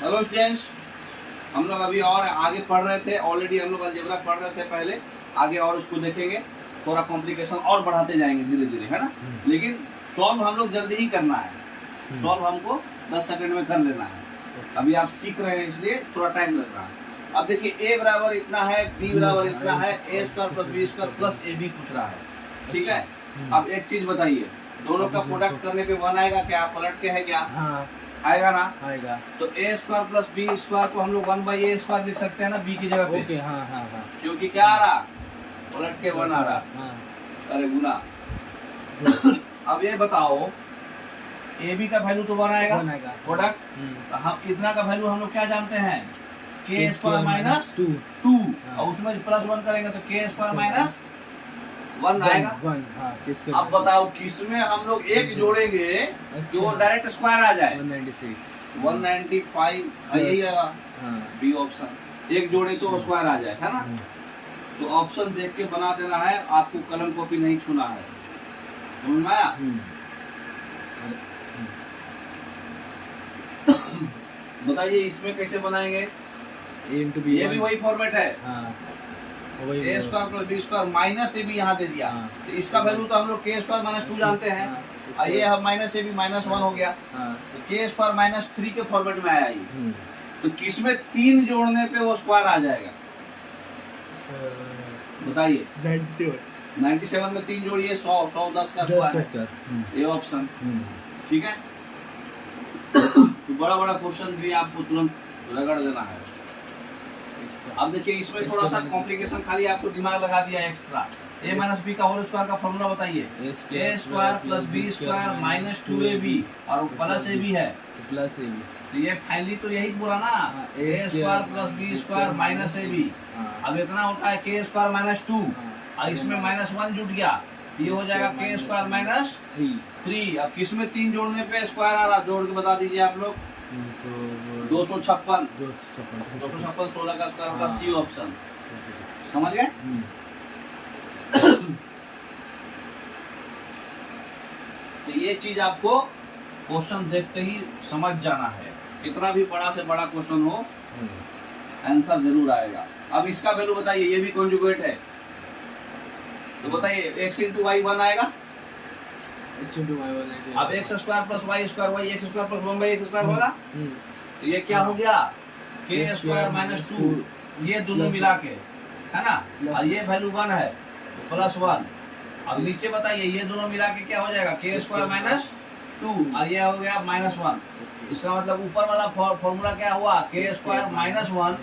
Hello students, हम लोग अभी और आगे पढ़ रहे थे। ऑलरेडी हम लोग अलजेब्रा पढ़ रहे थे पहले, आगे और उसको देखेंगे। थोड़ा कॉम्प्लिकेशन और बढ़ाते जाएंगे धीरे धीरे, है ना। लेकिन सॉल्व हम लोग जल्दी ही करना है। सॉल्व हमको 10 सेकंड में कर लेना है। अभी आप सीख रहे हैं इसलिए थोड़ा टाइम लग रहा है। अब देखिए a बराबर इतना है, b बराबर इतना है, a square plus b square plus ab पूछ रहा है, ठीक है। अब एक चीज बताइए, दोनों का प्रोडक्ट करने पे 1 आएगा क्या? पलट के है क्या? हाँ आएगा ना। आएगा। तो a square plus b square को हम लोग 1/a स्क्वायर लिख सकते हैं ना, b की जगह पे। ओके हाँ हाँ हाँ। क्योंकि क्या आ रहा, पलट के 1 आ रहा। हाँ। अरे गुना। अब ये बताओ, ab का वैल्यू तो 1 आएगा प्रोडक्ट। हम इतना का वैल्यू हम लोग क्या जानते हैं, k स्क्वायर माइनस 2 और उसमें प्लस 1 करेंगे तो k स्क्वायर माइनस 1 आएगा। 1 हाँ। अब बताओ किसमें हम लोग एक जोड़ेंगे तो वो डायरेक्ट स्क्वायर आ जाए। 195 यही आएगा, बी ऑप्शन। एक जोड़े तो स्क्वायर आ जाए, है ना। तो ऑप्शन देख के बना देना है, आपको कलम कॉपी नहीं छूना है। समझ में आया? बताइए इसमें कैसे बनाएंगे। ये भी वही फॉर्मेट है। a square plus b square minus ab यहाँ दे दिया। तो इसका वैल्यू तो हम लोग k स्क्वायर माइनस 2 जानते हैं। और ये हम माइनस ab माइनस 1 हो गया। तो k स्क्वायर माइनस 3 के फॉर्मेट में आया ये। तो किसमें 3 जोड़ने पे वो स्क्वायर आ जाएगा, बताइए। 97 में 3 जोड़िए 100 10 का स्क्वायर, ये ऑप्शन, ठीक है। तो बड़ा बड़ा क्वेश्चन भी आपको तुरंत रगड़ देना है। अब देखिए इसमें थोड़ा सा कॉम्प्लिकेशन खाली आपको दिमाग लगा दिया एक्स्ट्रा। a माइनस बी का होल स्क्वायर का फॉर्मूला बताइए। a square plus b square minus 2ab और प्लस ab है, प्लस ab। तो ये फाइनली तो यही पूरा ना, a square plus b square minus ab। अब इतना होता है k स्क्वायर माइनस 2 और इसमें माइनस 1 जुट गया, ये हो जाएगा k स्क्वायर माइनस 3। अब किसमें 3 जोड़ने पे स्क्वायर आ रहा, जोड़ के बता दीजिए आप लोग। 256 16 का स्क्वायर होगा, सी ऑप्शन। समझ गए? तो ये चीज आपको क्वेश्चन देखते ही समझ जाना है। कितना भी बड़ा से बड़ा क्वेश्चन हो, आंसर जरूर आएगा। अब इसका वैल्यू बताइए, ये भी कॉन्जुगेट है, तो बताइए x इंटू वाई 1 आएगा। अब x square plus y square y x square plus 1/x square होगा। तो ये क्या हो गया, k स्क्वायर माइनस 2, ये दोनों मिला के, है ना। और ये वैल्यू 1 है तो प्लस 1। अब नीचे बताइए, ये दोनों मिला के क्या हो जाएगा, k स्क्वायर माइनस 2 और ये हो गया माइनस 1। इसका मतलब ऊपर वाला फॉर्मूला क्या हुआ, k स्क्वायर माइनस 1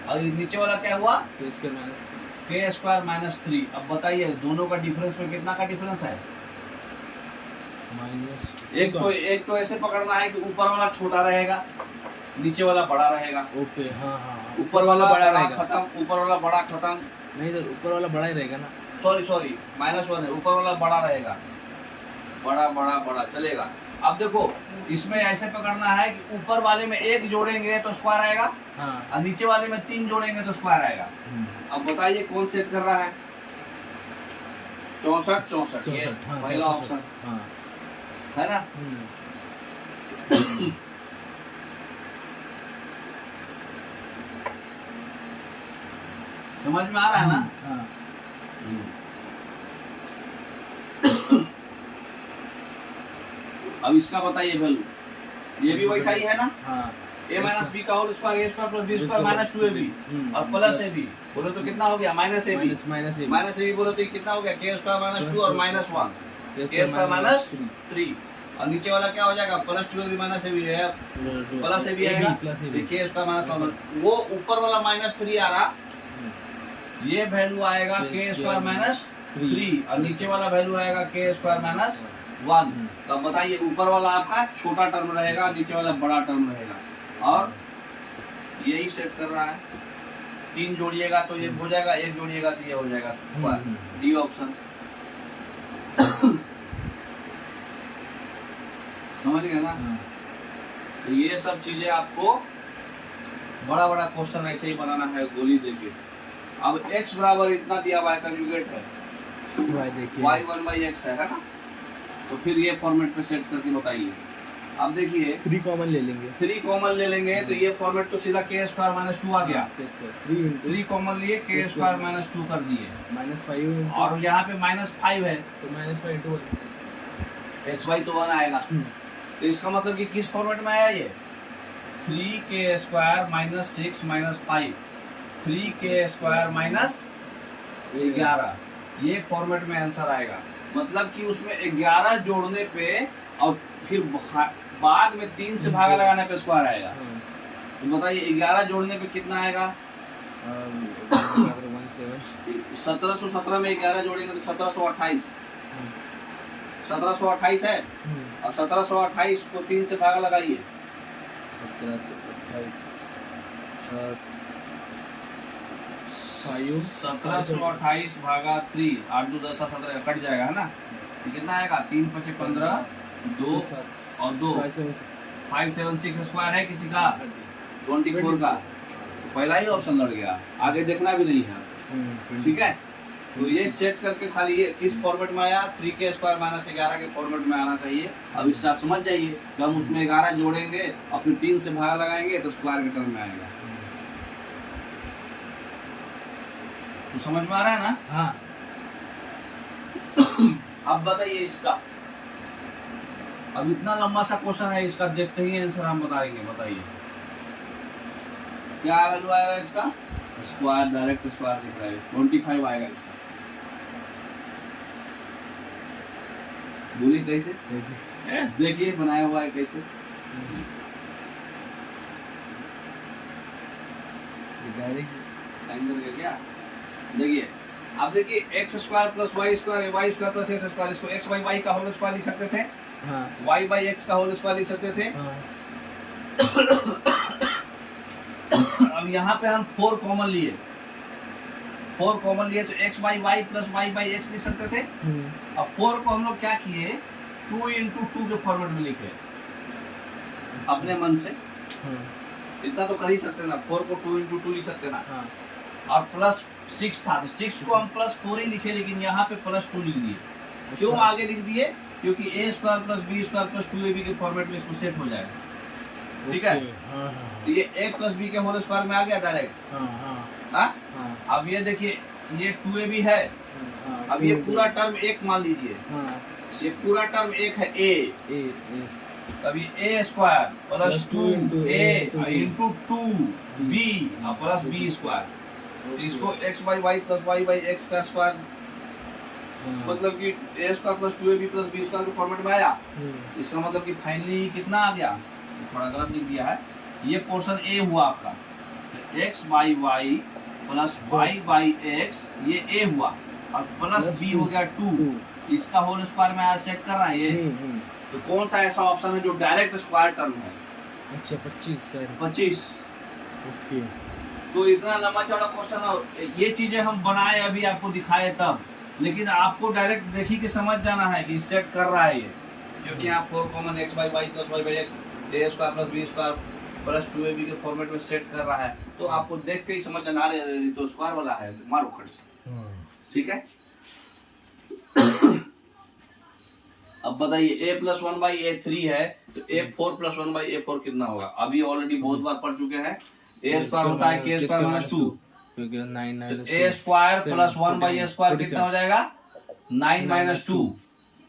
और नीचे वाला क्या हुआ, k स्क्वायर माइनस 3। अब बताइए दोनों का डिफरेंस में कितना का डिफरेंस है। एक तो ऐसे पकड़ना है कि ऊपर वाला छोटा रहेगा, नीचे वाला बड़ा रहेगा। ओके हाँ हाँ। ऊपर वाला बड़ा रहेगा खत्म, ऊपर वाला बड़ा खत्म। नहीं सर, ऊपर वाला बड़ा ही रहेगा ना। सॉरी माइनस 1 है, ऊपर वाला बड़ा रहेगा, बड़ा बड़ा बड़ा चलेगा। अब देखो इसमें ऐसे पकड़ना है कि ऊपर वाले में 1 जोड़ेंगे तो स्क्वायर आएगा, और नीचे वाले में 3 जोड़ेंगे तो स्क्वायर आएगा। अब बताइए कौन सेट कर रहा है, 64 ये पहला ऑप्शन है ना। समझ में आ रहा है ना। अब इसका बताइए वैल्यू, ये भी वैसा ही है ना। a माइनस बी का whole square a square plus b square minus 2ab और प्लस ab बोले तो कितना हो गया, माइनस ab। माइनस ab बोले तो कितना हो गया, k स्क्वायर माइनस 2 और माइनस 1, k स्क्वायर माइनस 3। और नीचे वाला क्या हो जाएगा, प्लस 2ab माइनस ab है, प्लस ab आएगा, k स्क्वायर माइनस 1। वो ऊपर वाला माइनस 3 आ रहा, ये वैल्यू आएगा k स्क्वायर माइनस 3 और नीचे वाला वैल्यू आएगा k स्क्वायर माइनस 1। तो अब बताइए ऊपर वाला आपका छोटा टर्म रहेगा, नीचे वाला बड़ा टर्म रहेगा, और यही सेट कर रहा है। 3 जोड़िएगा तो ये हो जाएगा, 1 जोड़िएगा तो ये हो जाएगा स्क्वायर, डी ऑप्शन। समझ गए ना। तो ये सब चीजें आपको बड़ा बड़ा क्वेश्चन ऐसे ही बनाना है, गोली देके। अब x बराबर इतना दिया हुआ है, कंजुगेट है, y 1/x है ना। तो फिर ये फॉर्मेट पे सेट करके बताइए। अब देखिए 3 कॉमन ले लेंगे। 3 कॉमन ले लेंगे तो ये फॉर्मेट तो सीधा के स्क्वायर माइनस 2 आ गया। 3 कॉमन लिए के स्क्वायर माइनस 2 कर दिए, -5 और यहाँ पे -5 है तो -5 × 1 एक्स वाई तो 1 आएगा। तो इसका मतलब कि किस फॉर्मेट में आया ये 3 के स्क्वायर माइनस 6 माइनस 5, 3 के स्क्वायर माइनस 11, ये फॉर्मेट में आंसर आएगा। मतलब कि उसमें 11 जोड़ने पे और फिर बाद में 3 से भागा लगाने पे स्क्वायर आएगा। तो बताइए 11 जोड़ने पे कितना आएगा? 1717 में 11 जोड़ेंगे तो 1728, 1728 है। और 1728 को 3 से भागा लगाइए, 1728 भागा 3, 8 2 10 17 कट जाएगा है ना। तो कितना आएगा? 3 5 15, 2 और 2 576 स्क्वायर है किसी का 24 का। तो पहला ही ऑप्शन लड़ गया, आगे देखना भी नहीं है। ठीक है, तो ये सेट करके खाली ये किस फॉर्मेट में आया 3 के स्क्वायर माइनस 11 के फॉर्मेट में आना चाहिए। अब इससे आप समझ जाइए कि हम उसमें 11 जोड़ेंगे और फिर 3 से भागा लगाएंगे तो स्क्वायर के टर्म में आएगा। तो समझ में आ रहा है ना? हाँ। अब बताइए इसका, अब इतना लंबा सा क्वेश्चन है, इसका देखते ही आंसर हम बताएंगे। बताइए क्या वैल्यू आएगा इसका? स्क्वायर, डायरेक्ट स्क्वायर दिख रहा है 25 आएगा इसका। बोलिए कैसे? देखिए बनाया हुआ है कैसे। डायरेक्ट एंगल का क्या देखिए, आप देखिए x square plus y square y square plus x square, इसको एक्स बाई वाई का होल स्क्वायर लिख सकते थे, हाँ वाई बाई एक्स का होल स्क्वायर लिख सकते थे। हाँ अब यहाँ पे हम 4 कॉमन लिए, 4 कॉमन लिए तो x by y plus y by x लिख सकते थे। अब 4 को हम लोग क्या किए 2 × 2 के फॉर्मेट में लिखे अपने मन से। इतना तो कर ही सकते ना, 4 को 2 × 2 लिख सकते ना। हाँ और प्लस 6 था तो 6 को हम प्लस 4 ही लिखे, लेकिन यहाँ पे प्लस 2 लिख दिए। क्यों आगे लिख दिए? क्योंकि a square plus b square plus 2ab के फॉर्मेट में इसको सेट हो जाएगा। ठीक है, तो ये a प्लस बी के होल स्क्वायर में आ गया डायरेक्ट। हाँ, अब ये देखिए ये 2ab है। अब ये पूरा टर्म 1 मान लीजिए, ये पूरा टर्म 1 है a। तब ये a square plus 2a into 2b और प्लस b स्क्वायर। तो इसको x by y plus y by x का स्क्वायर, मतलब कि a square plus 2ab plus b square के फॉर्मेट में आया। इसका मतलब कि फाइनली कितना आ गया? थोड़ा गलत लिख दिया है, ये पोर्शन a हुआ आपका, तो x by y plus y by x ये a हुआ, और प्लस b हो गया 2। इसका होल स्क्वायर में आज सेट कर रहा है ये। तो कौन सा ऐसा ऑप्शन है जो डायरेक्ट स्क्वायर टर्म है? अच्छा 25। ओके। तो इतना लंबा चौड़ा क्वेश्चन है, ये चीजें हम बनाए अभी आपको दिखाए तब, लेकिन आपको डायरेक्ट देखी के समझ जाना है कि सेट कर रहा है ये। क्योंकि आप 4 common x by y plus y by x a square plus b square plus 2ab के फॉर्मेट में सेट कर रहा है, तो आपको देख के ही समझ जाना है तो स्क्वायर वाला है, मारो खट से। ठीक है, अब बताइए a प्लस 1 बाई a3 है तो a4 प्लस 1 बाई a4 कितना होगा? अभी ऑलरेडी बहुत बार पढ़ चुके हैं। a स्क्वायर होता है k square minus 2, a square plus 1 by a square कितना हो जाएगा? 9 माइनस 2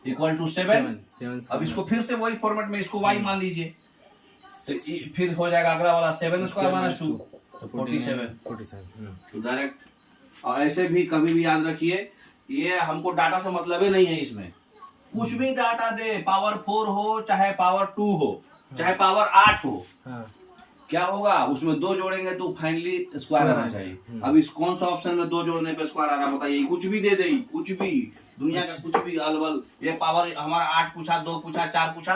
इक्वल टू 7। अब इसको फिर से वही फॉर्मेट में इसको y मान लीजिए, तो फिर हो जाएगा अगला वाला 7 स्क्वायर माइनस 2 47। तो डायरेक्ट। और ऐसे भी कभी भी याद रखिए, ये हमको डाटा से मतलब ही नहीं है। इसमें कुछ भी डाटा दे, पावर 4 हो चाहे पावर 2 हो चाहे पावर 8 हो, क्या होगा उसमें 2 जोड़ेंगे तो फाइनली स्क्वायर आना चाहिए। अब इस कौन सा ऑप्शन में 2 जोड़ने पे स्क्वायर आ रहा बताइए? कुछ भी दे दे, कुछ भी दुनिया का कुछ भी अलबल। ये पावर हमारा 8 पूछा, 2 पूछा, 4 पूछा,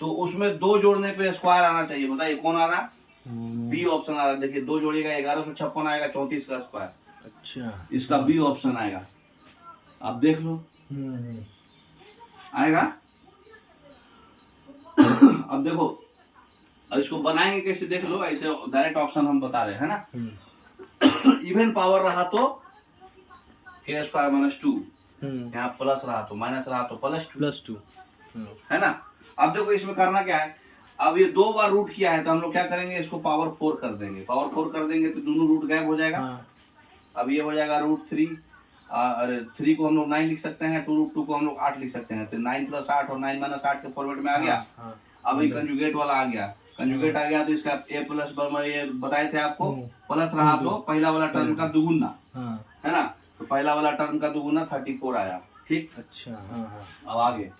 तो उसमें 2 जोड़ने पे स्क्वायर आना चाहिए। बताइए कौन आ रहा? बी ऑप्शन आ रहा है। देखिए 2 जोड़ेगा 1156 आएगा, 34 का स्क्वायर। अच्छा, इसका बी ऑप्शन आएगा। आप देख लो आएगा। अब देखो, अब इसको बनाएंगे कैसे देख लो। ऐसे डायरेक्ट ऑप्शन हम बता रहे हैं ना। इवन पावर रहा तो k स्क्वायर माइनस 2, यहाँ प्लस रहा तो माइनस रहा तो प्लस 2 है ना। अब देखो इसमें करना क्या है, अब ये 2 बार रूट किया है तो हम लोग क्या करेंगे, इसको पावर 4 कर देंगे। पावर 4 कर देंगे तो दोनों रूट गायब हो जाएगा। हाँ। अब ये हो जाएगा √3। अरे 3 को हम लोग 9 लिख सकते हैं, 2√2 को हम लोग 8 लिख सकते हैं। तो 9 + 8 और 9 - 8 के फॉर्मेट में आ गया। हाँ। अब ये कंजुगेट वाला आ गया। कंजुगेट आ गया तो इसका a+, ये बताए थे आपको, प्लस रहा तो पहला वाला टर्म का दुगुना, हाँ। है ना। तो पहला वाला टर्म का दुगुना 34 आया। ठीक, अच्छा। हाँ हाँ। अब आगे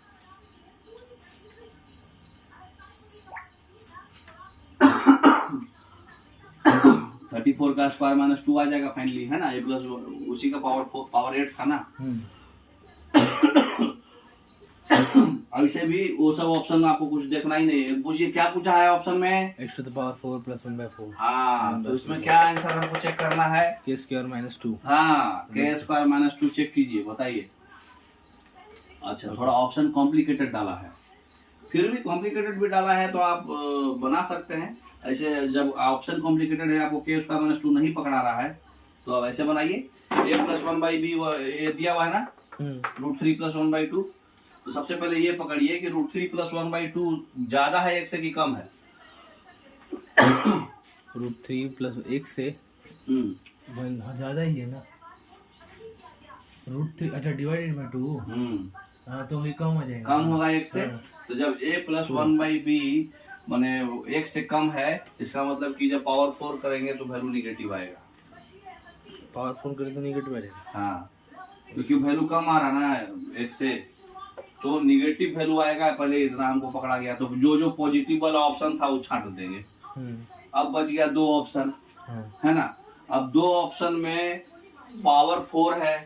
34 का स्क्वायर -2 आ जाएगा फाइनली, है ना। a+ उसी का पावर 8 था ना। ऐसे भी वो सब ऑप्शन में आपको कुछ देखना ही नहीं है। पूछिए क्या पूछा है ऑप्शन में, x to the power 4 + 1/4। हाँ, तो इसमें क्या आंसर हमको चेक करना है, k² - 2। हाँ, k² - 2 चेक कीजिए, बताइए। अच्छा, थोड़ा ऑप्शन कॉम्प्लिकेटेड डाला है, फिर भी कॉम्प्लिकेटेड भी डाला है तो आप बना सकते हैं। ऐसे जब ऑप्शन कॉम्प्लिकेटेड है, आपको k² - 2 नहीं पकड़ा रहा है, तो अब ऐसे बनाइए। a+1/b ये दिया हुआ है ना, √3 + 1/2। तो सबसे पहले ये पकड़िए कि √3 + 1/2 ज्यादा है 1 से कि कम है। √3 + 1 से ज्यादा ही है ना। √3 अच्छा डिवाइडेड बाय 2। हाँ, तो वही कम हो जाएगा, कम होगा 1 से। तो जब a+1/b माने 1 से कम है, इसका मतलब कि जब पावर 4 करेंगे तो वैल्यू निगेटिव आएगा। पावर 4 करें तो निगेटिव आएगा। हाँ, क्योंकि वैल्यू कम आ रहा ना 1 से, तो निगेटिव वैल्यू आएगा। पहले इतना हमको पकड़ा गया, तो जो पॉजिटिव वाला ऑप्शन था वो छांट देंगे। अब बच गया 2 ऑप्शन, है ना। अब 2 ऑप्शन में पावर 4 है,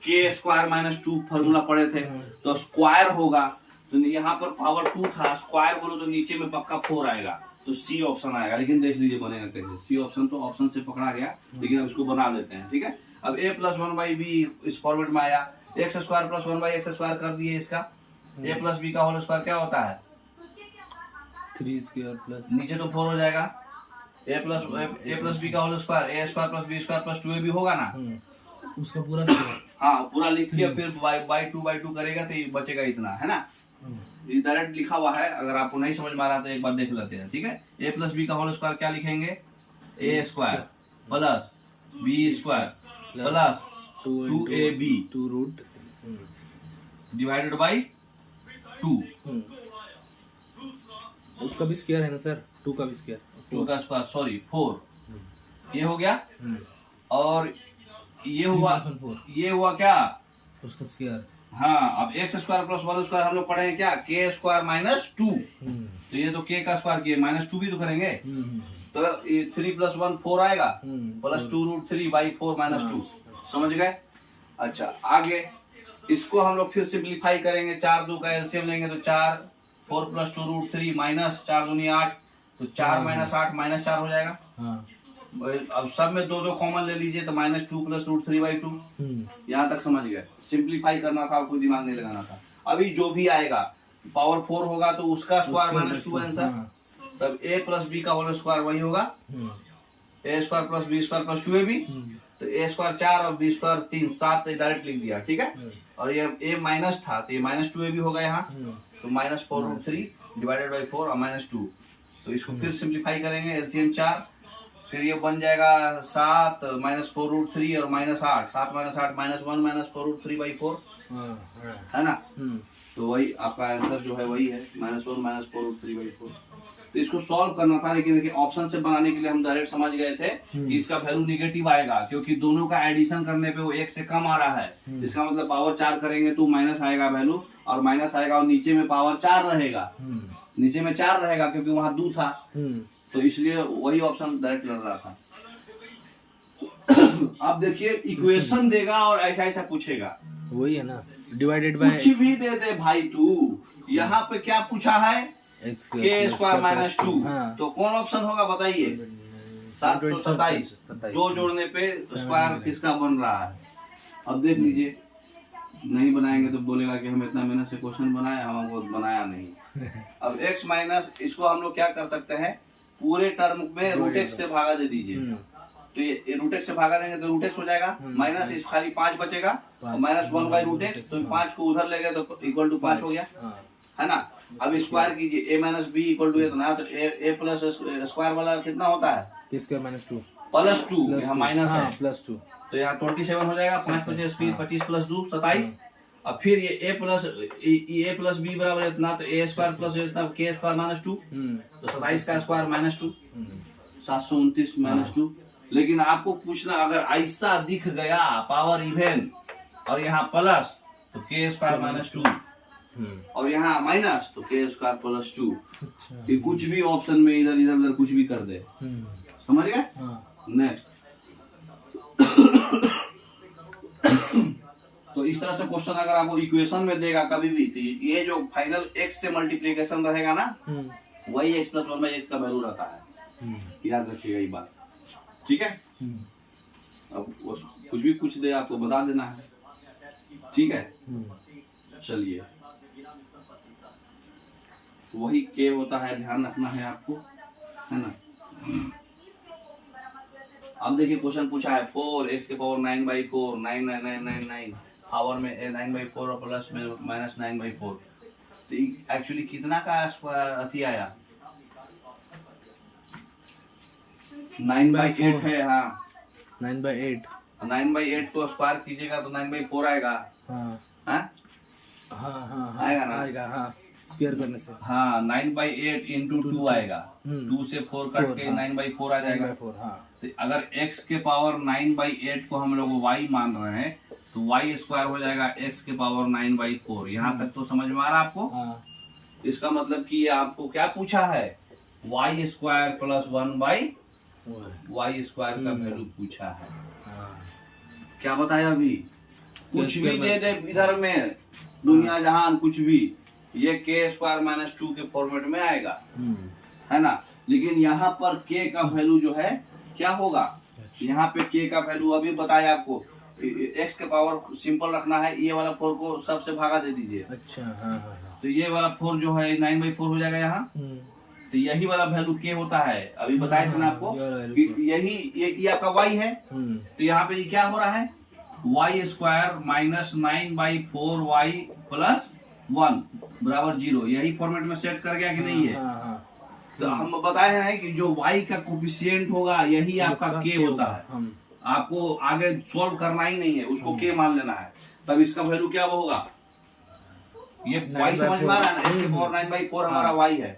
k² - 2 फॉर्मूला पढ़े थे, तो स्क्वायर होगा। तो यहाँ पर पावर 2 था, स्क्वायर बोलो तो नीचे में पक्का 4 आएगा, तो सी ऑप्शन आएगा। लेकिन देख लीजिए बनेगा कैसे। सी ऑप्शन तो ऑप्शन से पकड़ा गया, लेकिन अब इसको बना लेते हैं, ठीक है। अब a+1/b इस फॉर्मेट में आया, x² + 1/x² कर दिए। इसका a + b का होल स्क्वायर क्या होता है, 3² प्लस नीचे तो 4 हो जाएगा। a + b का whole square a² + b² + 2ab होगा ना। उसका पूरा स्क्वायर, हाँ, पूरा लिख के फिर by2 करेगा तो ये बचेगा इतना, है ना। ये डायरेक्ट लिखा हुआ है, अगर आपको नहीं समझ में आ रहा तो एक बार देख लेते हैं, ठीक है। a + b का होल स्क्वायर क्या लिखेंगे, a² + b² + 2ab 2 divided by 2। उसका भी स्क्वायर है ना सर, 2 का भी स्क्वायर, 2 का स्क्वायर, सॉरी 4। ये हो गया, और ये हुआ, ये हुआ क्या, उसका स्क्वायर। हाँ, अब x² + 1² हम लोग पढ़े हैं क्या, k² - 2। तो ये तो k का स्क्वायर किए, -2 भी तो करेंगे। तो ये 3 + 1 4 आएगा, प्लस 2√3/4 - 2। समझ गए। अच्छा, आगे इसको हम लोग फिर सिंप्लीफाई करेंगे। 4 2 का एलसीएम लेंगे तो 4, 4 + 2√3 - 4 दूनी 8, तो 4 - 8 -4 हो जाएगा। अब सब में 2 2 कॉमन ले लीजिए, तो -2 + √3/2। यहाँ तक समझ गए। सिंप्लीफाई करना था, आपको दिमाग नहीं लगाना था। अभी जो भी आएगा पावर 4 होगा तो उसका स्क्वायर -2 आंसर। तब a + b का होल स्क्वायर वही होगा, a² + b² + 2ab। तो a² 4 और b² 3, 7 डायरेक्ट लिख दिया, ठीक है। और ये a माइनस था तो ये -2ab होगा यहाँ, तो -4√3 डिवाइडेड बाई 4 और -2। तो इसको फिर सिंप्लीफाई करेंगे, एलसीएम 4, फिर ये बन जाएगा 7 -4√3 और -8, 7 - 8 -1 -4√3/4, है ना। तो वही आपका आंसर जो है वही है, -1 -4√3/4। तो इसको सॉल्व करना था, लेकिन देखिए ऑप्शन से बनाने के लिए हम डायरेक्ट समझ गए थे कि इसका वैल्यू निगेटिव आएगा, क्योंकि दोनों का एडिशन करने पे वो 1 से कम आ रहा है। इसका मतलब पावर 4 करेंगे तो माइनस आएगा वैल्यू, और माइनस आएगा और नीचे में पावर 4 रहेगा, नीचे में 4 रहेगा क्योंकि वहां 2 था। तो इसलिए वही ऑप्शन डायरेक्ट लग रहा था। अब देखिए इक्वेशन देगा और ऐसा ऐसा पूछेगा, वही है ना, डिवाइडेड बाय कुछ भी दे दे भाई तू। यहाँ पे क्या पूछा है, k² - 2। तो कौन ऑप्शन होगा बताइए, 727। 2 जोड़ने पे स्क्वायर किसका बन रहा है। अब देख लीजिए, नहीं बनाएंगे तो बोलेगा कि हम इतना मेहनत से क्वेश्चन बनाए, हमको बनाया नहीं। अब x माइनस, इसको हम लोग क्या कर सकते हैं, पूरे टर्म में √x से भागा दे दीजिए। तो ये √x से भागा देंगे तो √x हो जाएगा, माइनस इस खाली 5 बचेगा, और -1/√x, तो 5 को उधर ले गए तो = 5 हो गया। है ना। अब स्क्वायर कीजिए, a minus b equal to इतना, तो a प्लस स्क्वायर वाला कितना होता है, ए स्क्वायर माइनस 2 +2, यहाँ माइनस है +2, तो यहाँ 27 हो जाएगा, 5 25 + 2 27। अब फिर ये a प्लस बी बराबर इतना, तो a स्क्वायर प्लस इतना k स्क्वायर माइनस 2, तो 27 का स्क्वायर माइनस 2, 729 माइनस 2। लेकिन आपको पूछना, अगर ऐसा दिख गया पावर इवन और यहाँ प्लस, तो k स्क्वायर माइनस 2, और यहाँ माइनस, तो k स्क्वायर प्लस 2। ये कुछ भी ऑप्शन में इधर इधर उधर कुछ भी कर दे, समझ गए। नेक्स्ट, तो इस तरह से क्वेश्चन अगर आपको इक्वेशन में देगा कभी भी, तो ये जो फाइनल x से मल्टीप्लीकेशन रहेगा ना, वही x + 1/x का वैल्यू रहता है, याद रखिएगा ये बात, ठीक है। अब कुछ भी पूछ दे आपको बता देना है, ठीक है। चलिए, वही k होता है, ध्यान रखना है आपको, है ना। अब देखिए क्वेश्चन पूछा है 4x⁴ 9/4 99999 पावर में 9/4 और प्लस में -9/4, तो एक्चुअली कितना का स्क्वायर अति आया, 9/8 है। हाँ 9/8, 9/8 को स्क्वायर कीजिएगा तो 9/4 आएगा। आएगा ना, आएगा स्क्वायर करने से। हाँ 9/8 × 2 आएगा, 2 से 4 कट के 9/4 आ जाएगा। तो अगर x के पावर 9/8 को हम लोग y मान रहे हैं, तो y स्क्वायर हो जाएगा x के पावर 9/4। यहाँ तक तो समझ में आ रहा है आपको। इसका मतलब कि ये आपको क्या पूछा है, y square plus 1/y square का वैल्यू पूछा है। क्या बताया अभी, कुछ भी दे दे इधर में, दुनिया जहान कुछ भी, ये k स्क्वायर माइनस 2 के फॉर्मेट में आएगा, है ना। लेकिन यहाँ पर k का वैल्यू जो है क्या होगा, यहाँ पे k का वैल्यू अभी बताया आपको, x के पावर सिंपल रखना है, ये वाला 4 को सबसे भागा दे दीजिए। अच्छा तो ये वाला 4 जो है 9/4 हो जाएगा यहाँ, तो यही वाला वैल्यू k होता है। अभी बताया था ना आपको कि यही ये आपका y है, तो यहाँ पे क्या हो रहा है, y square minus 9/4y plus 1 बराबर 0। यही फॉर्मेट में सेट कर गया कि नहीं है। तो हम बताए हैं कि जो y का कोफिशिएंट होगा यही आपका k होता है। आपको आगे सॉल्व करना ही नहीं है, उसको k मान लेना है, तब इसका वैल्यू क्या होगा, ये y समझ में आ रहा है ना। इसके पावर 9/4 हमारा y है,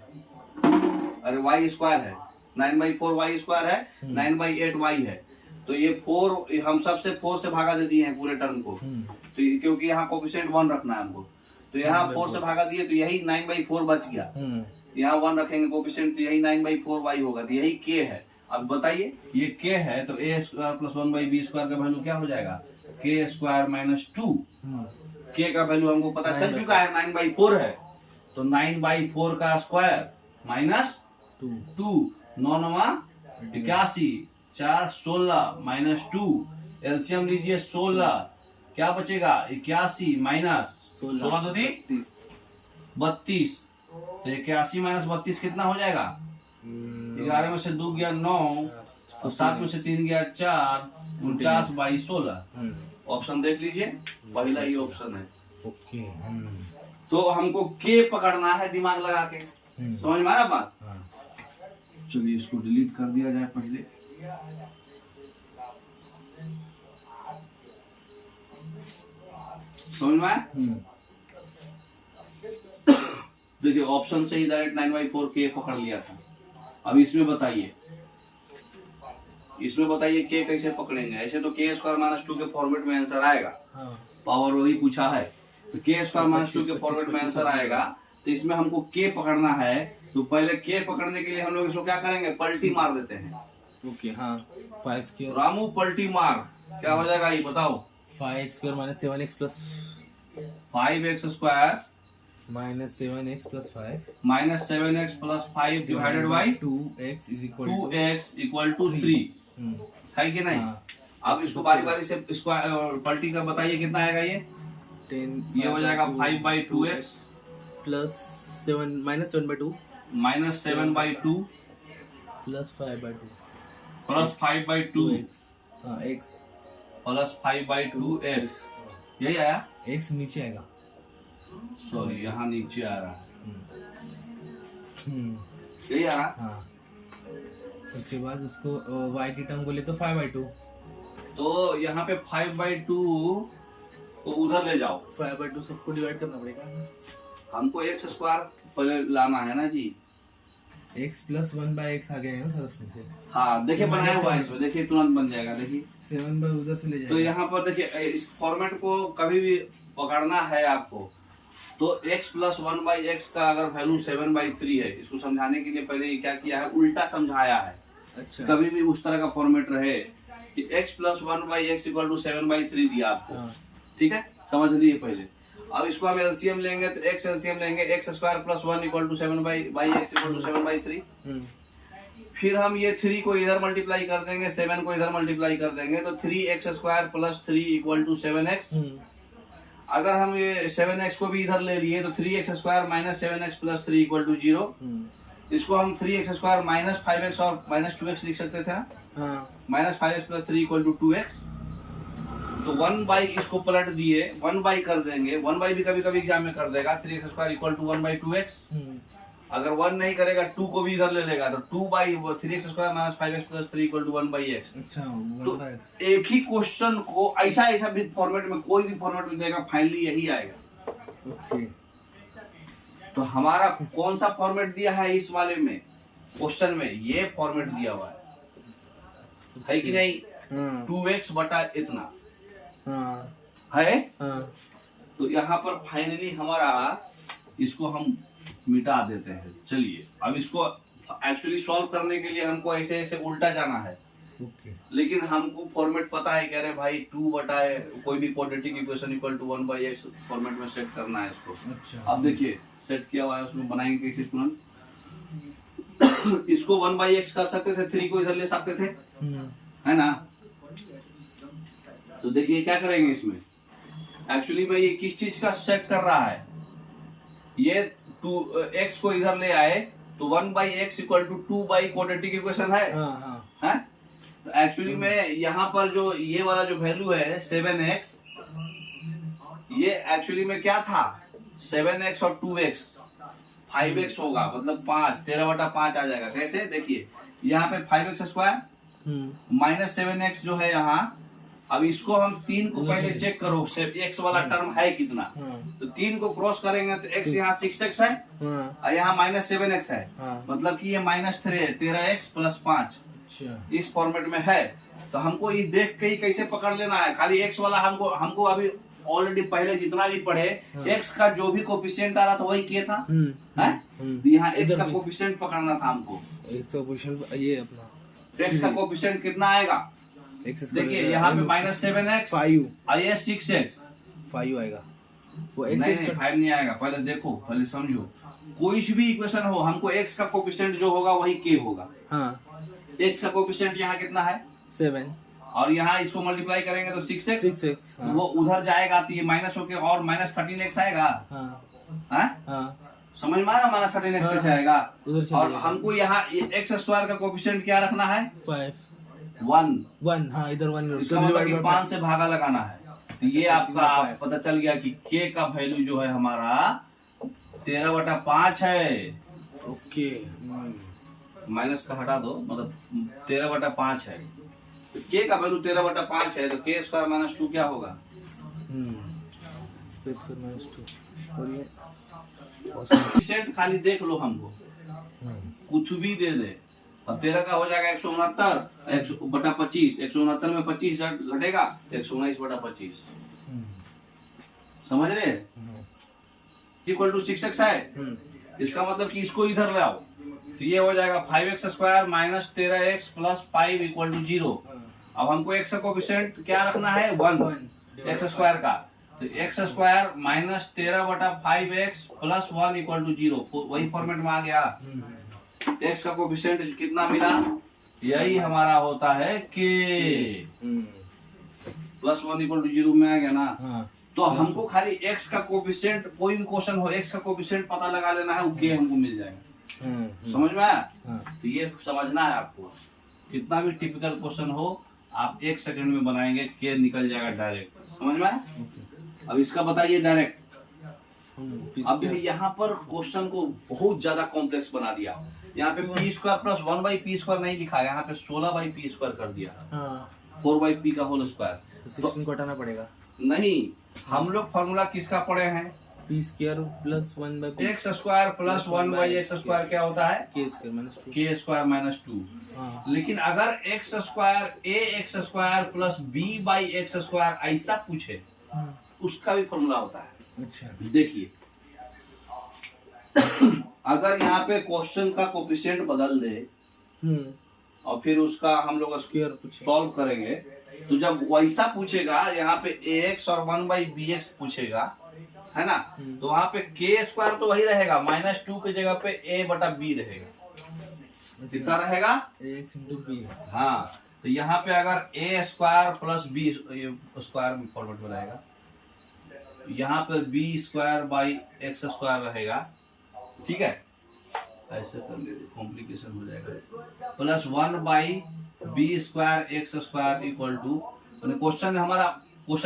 अरे y स्क्वायर है, 9/4 y स्क्वायर है, 9/8 y है। तो ये 4 हम सबसे 4 से भागा दे दिए हैं पूरे टर्म को, तो क्योंकि यहाँ कोफिशिएंट 1 रखना है हमको, तो यहाँ 4 से भागा दिए, तो यही 9/4 बच गया। यहाँ 1 रखेंगे कोफिशिएंट, तो यही 9/4 y होगा, तो यही k है। अब बताइए, ये k है तो a square plus 1/b square का वैल्यू क्या हो जाएगा, k स्क्वायर माइनस 2। k का वैल्यू हमको पता चल चुका है 9/4 है, तो 9/4 का स्क्वायर माइनस 2, 9 9 81, 4 16 माइनस 2, एलसीएम लीजिए 16, क्या बचेगा 81 माइनस 16 तो 32, तो 81 माइनस 32 कितना हो जाएगा, 11 में से 2 गया 9, तो 7 में से 3 गया 4, 49/16। ऑप्शन देख लीजिए, पहला ही ऑप्शन है। ओके, तो हमको k पकड़ना है दिमाग लगा के, समझ में आ रहा बात। चलिए इसको डिलीट कर दिया जाए पहले। समझ में आया। देखिए ऑप्शन से ही डायरेक्ट 9/4 k पकड़ लिया था। अब इसमें बताइए k कैसे पकड़ेंगे। ऐसे तो k स्क्वायर माइनस 2 के फॉर्मेट में आंसर आएगा, पावर वही पूछा है, तो k स्क्वायर माइनस 2 के फॉर्मेट में आंसर आएगा। तो इसमें हमको k पकड़ना है, तो पहले k पकड़ने के लिए हम लोग इसको क्या करेंगे, पलटी मार देते हैं। ओके, 5 रामू पलटी मार, क्या हो जाएगा ये बताओ। 5x² minus 7x plus 5x square minus 7x plus 5 minus 7x plus 5 divided by 2x equal to 3 है कि नहीं। अब इसको बारी बारी से स्क्वायर पलटी का बताइए कितना आएगा ये 10, ये हो जाएगा 5/2x plus 7 minus 7/2 minus 7/2 plus 5/2 plus 5/2 x plus 5/2x, यही आया। x नीचे आएगा, सॉरी यहाँ नीचे आ रहा है, यही आ रहा। हाँ। उसके बाद उसको y की टर्म बोले तो 5/2, तो यहाँ पे 5/2 को उधर ले जाओ, 5/2 सबको डिवाइड करना पड़ेगा। हमको x स्क्वायर पहले लाना है ना जी। x प्लस 1/x आ गया है ना सर उसमें से। हाँ देखिए बनाया हुआ है इसमें, देखिए तुरंत बन जाएगा, देखिए 7 बाय उधर से ले जाएगा। तो यहाँ पर देखिए इस फॉर्मेट को कभी भी पकड़ना है आपको, तो x प्लस 1/x का अगर वैल्यू 7/3 है, इसको समझाने के लिए पहले क्या किया है, उल्टा समझाया है। अच्छा। कभी भी उस तरह का फॉर्मेट रहे कि x plus 1/x equal to 7/3 दिया आपको। हाँ। ठीक है, समझ लीजिए पहले। अब इसको हम एलसीएम लेंगे तो x एलसीएम लेंगे, x square plus 1 equal to 7/x equal to 7/3। फिर हम ये 3 को इधर मल्टीप्लाई कर देंगे, 7 को इधर मल्टीप्लाई कर देंगे, तो 3x square plus 3 equal to 7x। अगर हम ये 7x को भी इधर ले लिए तो 3x square minus 7x plus 3 equal to 0। इसको हम 3x स्क्वायर माइनस 5x और माइनस 2x लिख सकते थे ना, minus 5x plus 3 equal to 2x। तो 1/, इसको पलट दिए 1/, कर देंगे, 1/, भी कभी कभी एग्जाम में कर देगा, 3x square equal to 1/2x। अगर 1 नहीं करेगा 2 को भी इधर ले लेगा, तो 2/3x square minus 5x plus 3 equal to 1/x। अच्छा, तो एक ही क्वेश्चन को ऐसा ऐसा भी फॉर्मेट में, कोई भी फॉर्मेट में देगा, फाइनली यही आएगा। ओके। तो हमारा कौन सा फॉर्मेट दिया है इस वाले में क्वेश्चन में, ये फॉर्मेट दिया हुआ है कि नहीं? 2x बटा इतना है। तो यहाँ पर फाइनली हमारा इसको हम मिटा देते हैं। चलिए अब इसको एक्चुअली सॉल्व करने के लिए हमको ऐसे ऐसे उल्टा जाना है। ओके। लेकिन हमको फॉर्मेट पता है, कह रहे भाई 2 बटा कोई भी quadratic equation equal to 1/x format में सेट करना है इसको। अच्छा। अब देखिए सेट किया हुआ है, उसमें बनाएंगे कैसे तुरंत। इसको 1/x कर सकते थे, 3 को इधर ले सकते थे, है ना? तो देखिए क्या करेंगे इसमें, एक्चुअली में ये किस चीज का सेट कर रहा है, ये 2x को इधर ले आए तो 1/x equal to 2 quadratic equation है। हैं? तो एक्चुअली में यहाँ पर जो ये वाला जो वैल्यू है 7x, ये एक्चुअली में क्या था, 7x और 2x 5x होगा, मतलब 5, 13/5 आ जाएगा। कैसे, देखिए यहाँ पे 5x स्क्वायर माइनस 7x जो है यहाँ। अब इसको हम 3 को पहले चेक करो, x वाला टर्म है कितना। तो 3 को क्रॉस करेंगे तो x यहाँ 6x है और यहाँ माइनस 7x है, मतलब कि ये माइनस 13x प्लस 5 इस फॉर्मेट में है। तो हमको ये देख के ही कैसे पकड़ लेना है, खाली x वाला हमको अभी ऑलरेडी पहले जितना भी पढ़े x का जो भी कोफिशिएंट आ रहा था वही किया था, यहाँ x का कोफिशिएंट पकड़ना था हमको। x का कोफिशिएंट ये अपना x का कोफिशिएंट कितना आएगा, देखिए यहाँ पे माइनस 7x 5 और ये 6x 5 आएगा। वो x नहीं 5 नहीं आएगा, पहले देखो, पहले समझो। कोई भी इक्वेशन हो, हमको x का कोफिशिएंट जो होगा वही k होगा। x का कोफिशिएंट यहाँ कितना है 7, और यहाँ इसको मल्टीप्लाई करेंगे तो 6x। वो उधर जाएगा तो ये माइनस होके और माइनस 13x आएगा। समझ में आ रहा, माइनस 13x कैसे आएगा। और हमको यहाँ x स्क्वायर का कोफिशिएंट क्या रखना है 1। हाँ, इधर 1 इसका मतलब कि 5 से भागा लगाना है। तो ये आपका पता चल गया कि k का वैल्यू जो है हमारा 13/5 है। ओके। माइनस का हटा दो, मतलब 13/5 है। तो k का वैल्यू 13/5 है, तो k स्क्वायर माइनस 2 क्या होगा, कोफिशिएंट खाली देख लो, हमको कुछ भी दे दे। अब 13 का हो जाएगा 169/25, 169 में 25 घटेगा 119/25। समझ रहे, इक्वल टू 6x है। इसका मतलब कि इसको इधर ले आओ तो ये हो जाएगा 5x square minus 13x plus 5 equal to 0। अब हमको x का कोफिशिएंट क्या रखना है 1 x स्क्वायर का, तो x square minus 13/5x plus 1 equal to 0, वही फॉर्मेट में आ गया। x का कोफिशिएंट कितना मिला, यही हमारा होता है k प्लस 1 इक्वल टू 0 में आ गया ना। तो हमको खाली x का कोफिशिएंट, कोई भी क्वेश्चन हो x का कोफिशिएंट पता लगा लेना है, वो k हमको मिल जाएगा। समझ में आया? तो ये समझना है आपको, कितना भी टिपिकल क्वेश्चन हो आप 1 सेकंड में बनाएंगे, k निकल जाएगा डायरेक्ट। समझ में आया? अब इसका बताइए डायरेक्ट, अब देखिए यहाँ पर क्वेश्चन को बहुत ज्यादा कॉम्प्लेक्स बना दिया। यहाँ पे पी स्क्वायर प्लस 1/p² नहीं लिखा, यहाँ पे 16/p² कर दिया, 4/p का होल स्क्वायर। तो 16 को हटाना पड़ेगा। नहीं, हम लोग फॉर्मूला किसका पढ़े हैं? p² plus 1/p x² plus 1/x² क्या होता है? k² - 2 k² - 2। लेकिन अगर x² प्लस b/x² ऐसा पूछे, उसका भी फॉर्मूला होता है। अच्छा, देखिए अगर यहाँ पे क्वेश्चन का कोफिशिएंट बदल दे और फिर उसका हम लोग स्क्वायर सॉल्व करेंगे, तो जब वैसा पूछेगा यहाँ पे ax और 1/bx पूछेगा, है ना, तो वहाँ पे k² तो वही रहेगा, -2 की जगह पे a/b रहेगा। कितना रहेगा? ax × b। हाँ, तो यहाँ पे अगर a² प्लस b स्क्वायर में फॉर्मेट में रहेगा, यहाँ पे b²/x² रहेगा। ठीक है, ऐसे कर ले, कॉम्प्लिकेशन हो जाएगा। Plus 1/b² equal to, question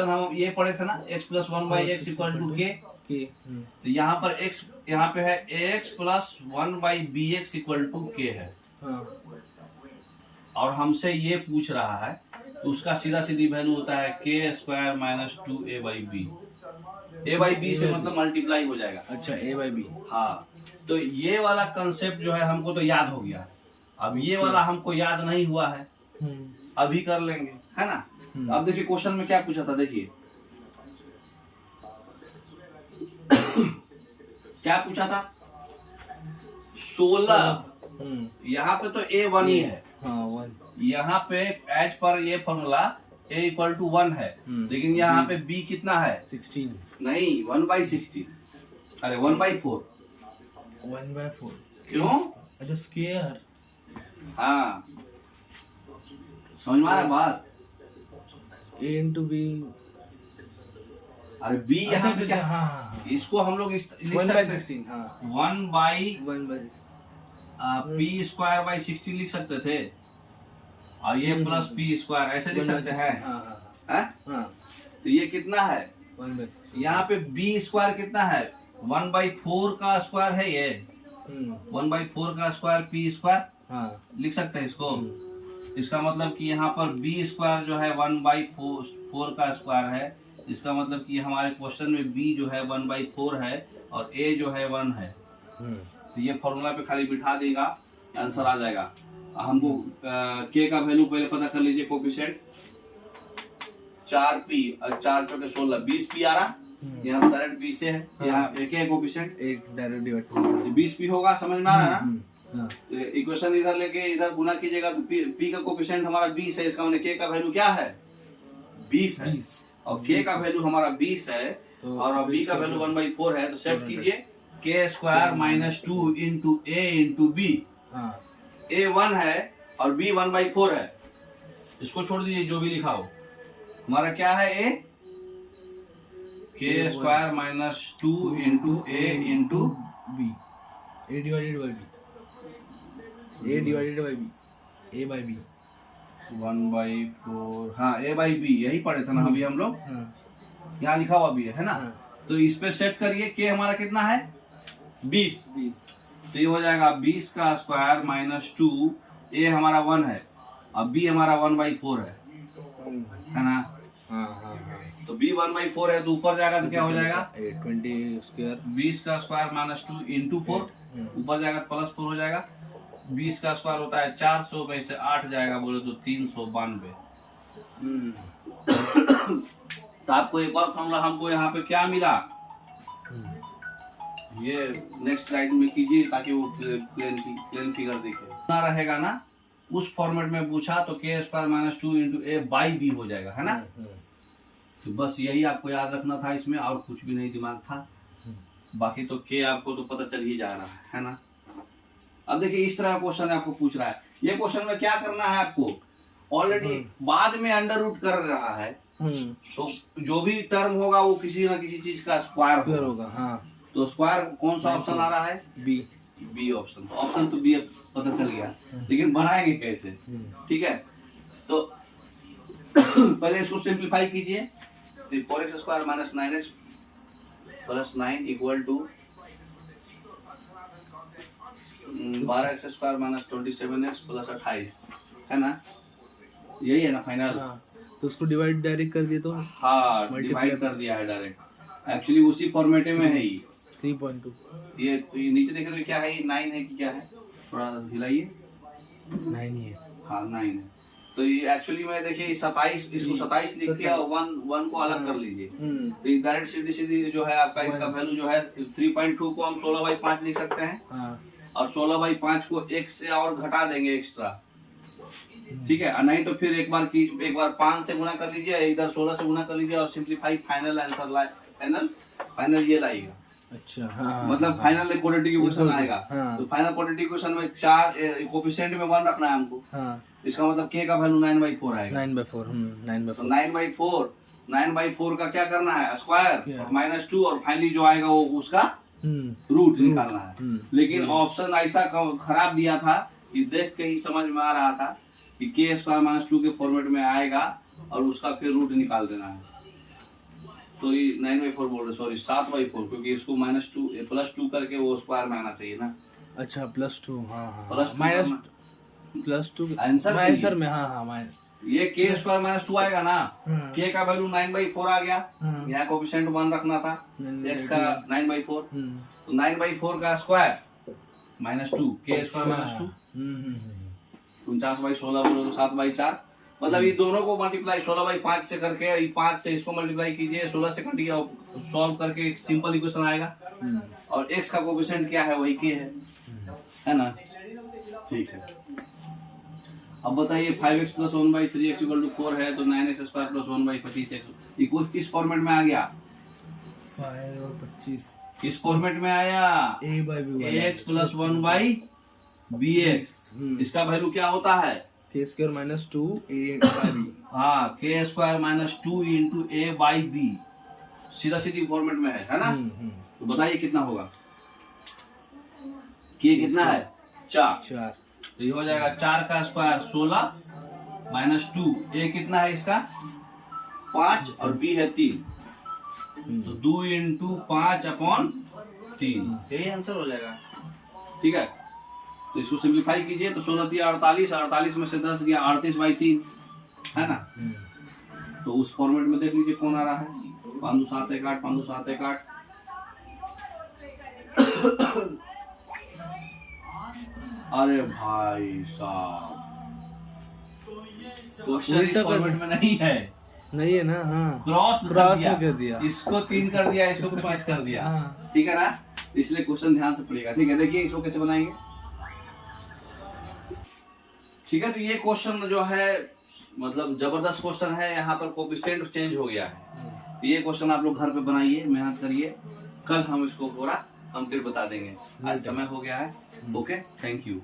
हम ये पढ़े थे ना, x plus 1/x equal to k। तो यहाँ पर x यहाँ पे है ax plus 1/bx equal to k है। और हमसे ये पूछ रहा है, तो उसका सीधा सीधी वैल्यू होता है k² - 2a/b। a/b से मतलब मल्टीप्लाई हो जाएगा। अच्छा, a/b। हाँ, तो ये वाला कंसेप्ट जो है हमको तो याद हो गया। अब ये वाला हमको याद नहीं हुआ है, अभी कर लेंगे, है ना। अब देखिए क्वेश्चन में क्या पूछा था, देखिए क्या पूछा था? 16। यहाँ पे तो a1 ही है। हाँ, 1। यहाँ पे एज पर ये फॉर्मूला a इक्वल टू 1 है, लेकिन यहाँ पे b कितना है? 16 नहीं, 1/16। अरे 1/4। 1/4 क्यों? अच्छा, स्क्वायर। हाँ, समझ में आ रहा है बात? a × b। अरे b यहाँ पे क्या? हाँ, इसको हम लोग लिख सकते हैं 1/16। हाँ, 1/p²/16 लिख सकते थे, और ये प्लस p² ऐसे लिख सकते हैं। हाँ। तो ये कितना है? 1/16। यहाँ पे b² कितना है? 1/4 का स्क्वायर है ये। 1/4 का स्क्वायर p²। हाँ, लिख सकते हैं इसको। इसका मतलब कि यहाँ पर b² जो है 1/4 का स्क्वायर है। इसका मतलब कि हमारे क्वेश्चन में b जो है 1/4 है और a जो है 1 है। तो ये फॉर्मूला पे खाली बिठा देगा, आंसर आ जाएगा। हमको k का वैल्यू पहले पता कर लीजिए, कोफिशिएंट 4p और 4 × 16 20p आ रहा। यहाँ तो डायरेक्ट 20 से है, यहाँ एक है कोफिशिएंट, एक डायरेक्ट डिवाइड 20p होगा। समझ में आ रहा है ना? इक्वेशन इधर लेके इधर गुना कीजिएगा, तो p का कोफिशिएंट हमारा 20 है, इसका मतलब k का वैल्यू क्या है? 20 है। और k का वैल्यू हमारा 20 है और b का वैल्यू 1/4 है, तो सेट कीजिए k² - 2 × a × b। a 1 है और b 1/4 है, इसको छोड़ दीजिए जो भी लिखा हो। हमारा क्या है? a k² - 2 × a × b। a divided by b। a/b 1/4। हाँ, a/b यही पढ़े थे ना अभी हम लोग। यहाँ लिखा हुआ भी है ना। तो इस पे सेट करिए, k हमारा कितना है? 20। तो ये हो जाएगा 20 का स्क्वायर - 2। a हमारा 1 है और b हमारा 1/4 है ना। तो b 1/4 है, तो ऊपर जाएगा तो क्या हो जाएगा? 20²। 20 का स्क्वायर - 2 × 4, ऊपर जाएगा तो +4 हो जाएगा। 20 का स्क्वायर होता है 400, में से 8 जाएगा बोले तो 392। तो आपको एक और फॉर्मूला हमको यहाँ पे क्या मिला, ये नेक्स्ट स्लाइड में कीजिए ताकि वो प्लेन फिगर दिखे ना रहेगा ना। उस फॉर्मेट में पूछा तो k² - 2 × a/b हो जाएगा, है ना। तो बस यही आपको याद रखना था, इसमें और कुछ भी नहीं दिमाग था। बाकी तो k आपको तो पता चल ही जा रहा है ना। अब देखिए इस तरह का क्वेश्चन आपको पूछ रहा है। ये क्वेश्चन में क्या करना है आपको, ऑलरेडी बाद में अंडर रूट कर रहा है, तो जो भी टर्म होगा वो किसी ना किसी चीज का स्क्वायर होगा। हाँ, तो स्क्वायर कौन सा ऑप्शन आ रहा है? B option. तो ऑप्शन तो बी पता चल गया, लेकिन बनाएंगे कैसे? ठीक है, तो पहले इसको सिंप्लीफाई कीजिए। 4x² - 9x plus 9 equal to 12x² minus 27x plus 28 है ना, यही है ना फाइनल। हाँ, तो उसको डिवाइड डायरेक्ट कर दिए तो हाँ डिवाइड कर दिया है डायरेक्ट, एक्चुअली उसी फॉर्मेट में है ही। 3.2 ये नीचे देख रहे हो क्या है, ये 9 है कि क्या है, थोड़ा हिलाइए। 9 ही है। हाँ 9 है, तो ये एक्चुअली में देखिए 27, इसको 27 लिख के और 1 को अलग कर लीजिए, तो ये डायरेक्ट सीधी सीधी जो है आपका इसका वैल्यू जो है 3.2 को हम 16/5 लिख सकते हैं, हाँ, और 16/5 को एक से और घटा देंगे एक्स्ट्रा, ठीक है। और नहीं तो फिर एक बार 5 से गुना कर लीजिए, इधर 16 से गुना कर लीजिए और सिंप्लीफाई फाइनल आंसर लाए, फाइनल ये लाएगा। अच्छा हाँ, मतलब फाइनल क्वाड्रेटिक इक्वेशन आएगा। हाँ। तो फाइनल क्वाड्रेटिक इक्वेशन में 4 कोएफिशिएंट में 1 रखना है हमको, हाँ, इसका मतलब k का वैल्यू 9/4 आएगा। 9/4 तो 9/4 का क्या करना है, स्क्वायर क्या? और -2 और फाइनली जो आएगा वो उसका रूट निकालना है। लेकिन ऑप्शन ऐसा खराब दिया था कि देख के ही समझ में आ रहा था कि k² - 2 के फॉर्मेट में आएगा और उसका फिर रूट निकाल देना है। तो ये 9/4 बोल रहे, सॉरी 7/4, क्योंकि इसको -2 +2 करके वो स्क्वायर में आना चाहिए ना। अच्छा +2, हाँ +2 +2 आंसर में, हाँ ये k² - 2 आएगा ना, हाँ। k का वैल्यू 9/4 आ गया, हाँ। यहाँ कोएफिशिएंट 1 रखना था, x का 9/4, तो 9/4 का स्क्वायर -2 k² - 2 49/16 बोलो तो 7/4, मतलब ये दोनों को मल्टीप्लाई 16/5 से करके, 5 से इसको मल्टीप्लाई कीजिए, 16 से कटिए और सॉल्व करके एक सिंपल इक्वेशन आएगा। और x का कोएफिशिएंट क्या है, वही k है ना, ठीक है। अब बताइए 5x + 1/3x = 4 है, तो 9x² + 1/25x इक्वल किस फॉर्मेट में आ गया, 5 और 25 किस फॉर्मेट में आया, ax + 1/bx। इसका वैल्यू क्या होता है, k² - 2 a/b। हाँ k² - 2 × a/b, सीधा सीधी फॉर्मेट में है ना। तो बताइए कितना होगा, k कितना है 4, तो ये हो जाएगा 4 का स्क्वायर 16 -2, a कितना है इसका 5 और b है 3, तो 2 × 5/3, यही आंसर हो जाएगा, ठीक है। तो इसको सिंप्लीफाई कीजिए, तो 16 × 48, 48 में से 10 गया 38/3 है ना। तो उस फॉर्मेट में देख लीजिए कौन आ रहा है, 5 2 7 1 8, 5 2 7 1 8। अरे भाई साहब, क्वेश्चन इस फॉर्मेट में नहीं है ना, हाँ क्रॉस कर दिया, इसको 3 कर दिया, इसको 25 कर दिया, हाँ। ठीक है ना। इसलिए क्वेश्चन ध्यान से पढ़िएगा, ठीक है। देखिए इसको कैसे बनाएंगे, ठीक है। तो ये क्वेश्चन जो है मतलब जबरदस्त क्वेश्चन है, यहाँ पर कोएफिशिएंट चेंज हो गया है। तो ये क्वेश्चन आप लोग घर पे बनाइए, मेहनत करिए, कल हम इसको पूरा कंप्लीट बता देंगे। आज समय हो गया है, ओके, थैंक यू।